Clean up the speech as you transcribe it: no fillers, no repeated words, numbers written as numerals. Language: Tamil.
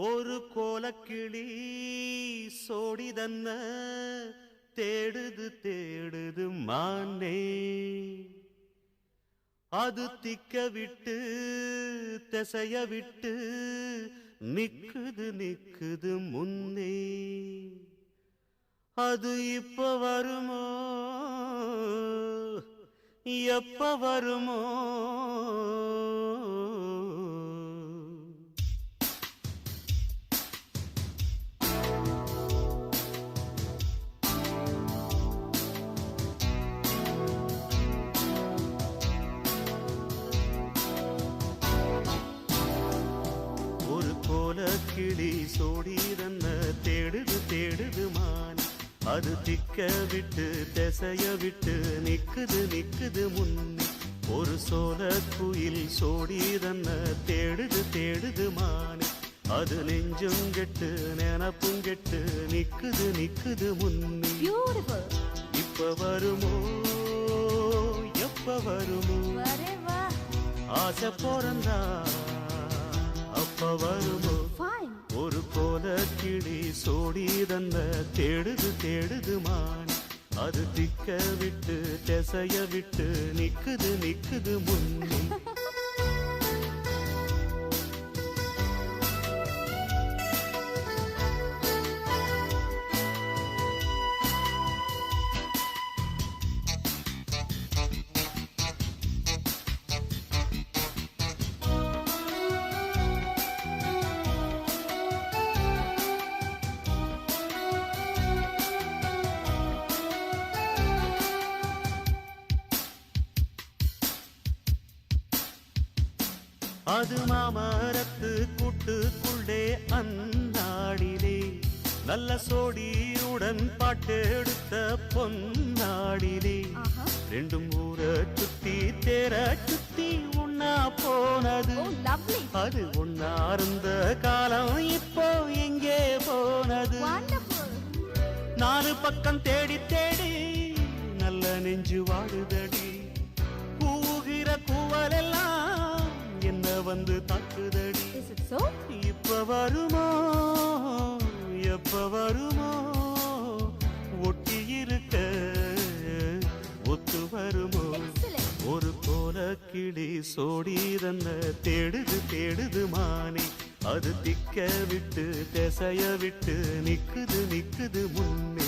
ஒரு கோலக்கிளி சோடிதன்ன தேடுது தேடுது மானே, அது திக்க விட்டு திசைய விட்டு நிக்குது நிக்குது முன்னே. அது இப்ப வருமோ எப்ப வருமோ? ஒரு கோலக்கிளி சோடிதன்ன தேடுது தேடுது மான், அது திக்க விட்டு திசைய விட்டு நிக்குது நிக்குது முன்னே. ஒரு சோல குயில் சோடிதன்ன தேடுது தேடுது மான், அது நெஞ்சும் கெட்டு நினப்பும் கெட்டு நிக்குது நிக்குது முன்னே. இப்ப வருமோ எப்ப வருமோ? ஆசை போறந்தா அப்ப வருமோ? ஒரு கோலக்கிளி சோடிதன்ன தேடுது தேடுது மான், அது திக்க விட்டு திசைய விட்டு நிக்குது நிக்குது முன்னே. அது மாமரத்து கூட்டுக்குள்ளே அந்நாடிலே நல்ல சோடியுடன் பாட்டெடுத்த பொன்னாடிலே. ரெண்டும் ஊர சுத்தி தேர சுத்தி உண்ணா போனது, அது உண்ணா இருந்த காலம் இப்போ எங்கே போனது? நாலு பக்கம் தேடி தேடி நல்ல நெஞ்சு வாடுதடி, கூவுகிற கூவலெல்லாம் என்ன வந்து தாக்குதடி. இப்ப வருமோ எப்ப வருமோ? ஒட்டி இருக்க ஒத்து வருமோ? ஒரு கோலக்கிளி சோடிதன்ன தேடுது தேடுது மானே, அது திக்க விட்டு திசைய விட்டு நிக்குது நிக்குது முன்னே.